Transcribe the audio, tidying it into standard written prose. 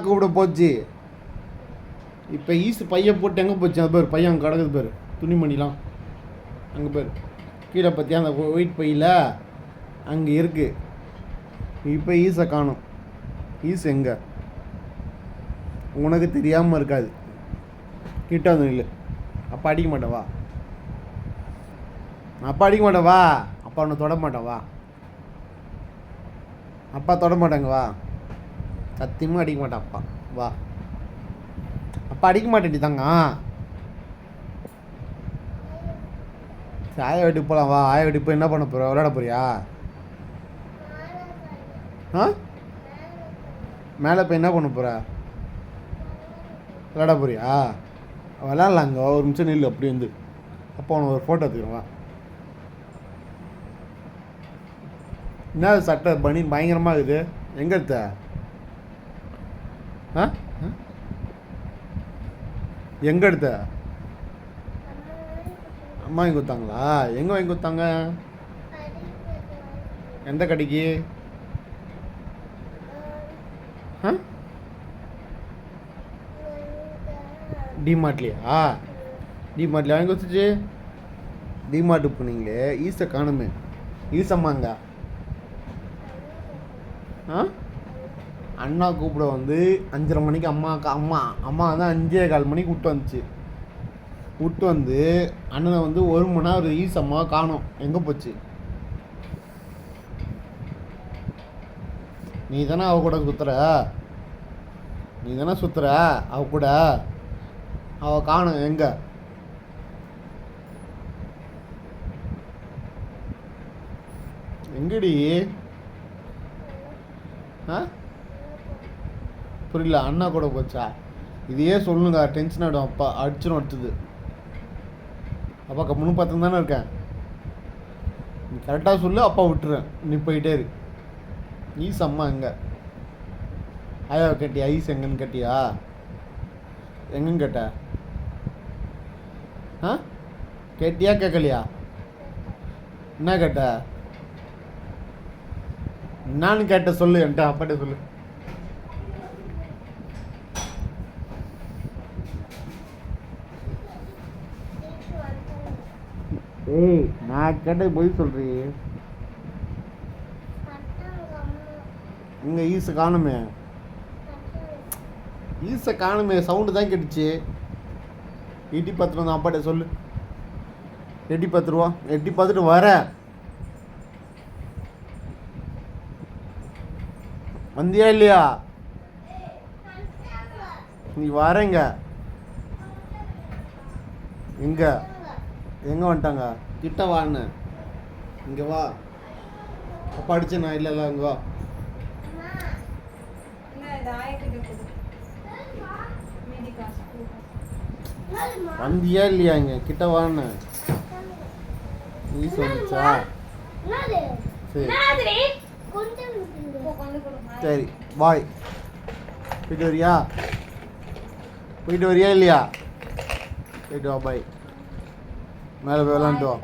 கூப்பிட போச்சு. இப்போ ஈஸு பையன் போட்டு எங்கே போச்சு? அது பேர் பையன் அங்கே கிடக்குது பேர், துணிமணிலாம் அங்கே பேர் கீழே பற்றியா அந்த ஒயிட் பையில் அங்கே இருக்குது. இப்போ ஈஸை காணும். ஈஸ் எங்கே? உனக்கு தெரியாமல் இருக்காது. கிட்ட வந்து இல்லை. அப்பா அடிக்க மாட்டேன் வா. அப்பா அடிக்க மாட்டேன் வா. அப்பா ஒன்று தொட மாட்டேன் வா. அப்பா தொட மாட்டாங்க வா. சத்தியமாக அடிக்க மாட்டேன் அப்பா வா. அப்பா அடிக்க மாட்டேன் தாங்க. ஆய வீட்டுக்கு போகலாம் வா. ஆய வீட்டுக்கு போய் என்ன பண்ண போகிற? விளையாட போறியா? ஆ மேலே போய் என்ன பண்ண போகிற? விளையாட போறியா? விளையாடலாங்க. ஒரு நிமிஷம் நில்லு அப்படி வந்து. அப்போ உனக்கு ஒரு ஃபோட்டோ எடுத்துக்கிறேன் வா. என்ன சட்டை பனி பயங்கரமாக இருக்குது. எங்கே எடுத்த? ஆ எங்கே எடுத்த? அம்மா வாங்கி கொடுத்தாங்களா? எங்கே வாங்கி கொடுத்தாங்க? எந்த கடைக்கு? ஆ டிமார்ட்லையா? டிமார்ட்ல வாங்கி கொடுத்துச்சு. டிமார்ட்டுக்கு போனீங்களே, ஈஸை காணுமே. ஈசம்மாங்க. ஆ அண்ணா கூப்பிட வந்து 5:30 மணிக்கு அம்மா தான் 5:15 மணிக்கு விட்டு வந்துச்சு. விட்டு வந்து அண்ணனை வந்து 1 மணி நேரம் ஈசம்மா காணும். எங்கே போச்சு? நீ தானே அவ கூட சுற்றுற. நீ தானே சுற்றுற அவ கூட. அவ காணும். எங்கே? எங்கடி? ஆ புரியல. அண்ணா கூட போச்சா? இதையே சொல்லுங்க. டென்ஷன் ஆகிடும். அப்பா அடிச்சுன்னு வட்டுது. அப்பா கம்முன்னு பார்த்து தானே இருக்கேன். நீ கரெக்டாக சொல்லு. அப்பா விட்டுறேன். நீ போயிட்டே இரு. ஈஸ் அம்மா எங்கே? ஆயாவை கேட்டியா? ஈஸ் எங்கன்னு கேட்டியா? எங்கன்னு கேட்ட? ஆ கேட்டியா கேட்கலையா? என்ன கேட்ட? என்னான்னு கேட்ட சொல்லு. என்கிட்ட அப்பாட்ட சொல்லு. ஏய் நான் கேட்டது போய் சொல்றீ. இங்கே ஈஸை காணுமே. ஈஸை காணுமே. சவுண்டு தான் கேட்டுச்சு. எட்டி பார்த்துட்டு வந்து அப்பாட்ட சொல்லு. எட்டி பார்த்துருவா. எட்டி பார்த்துட்டு வர. வந்தியா இல்லையா? நீ வரேங்க. எங்க எங்கே வந்துட்டாங்க? கிட்ட வான்னு. இங்கே வா. அப்பா அடிச்சேன் நான். இல்லை இங்கே வா. வந்தியா இல்லையா? இங்கே கிட்ட வான்னு. நீ சொல்லிச்சா? சரி சரி பாய். போயிட்டு வரியா? போயிட்டு வரியா இல்லையா? போயிட்டு வா. பாய். மேலே போய் விளாண்டுட்டு வா.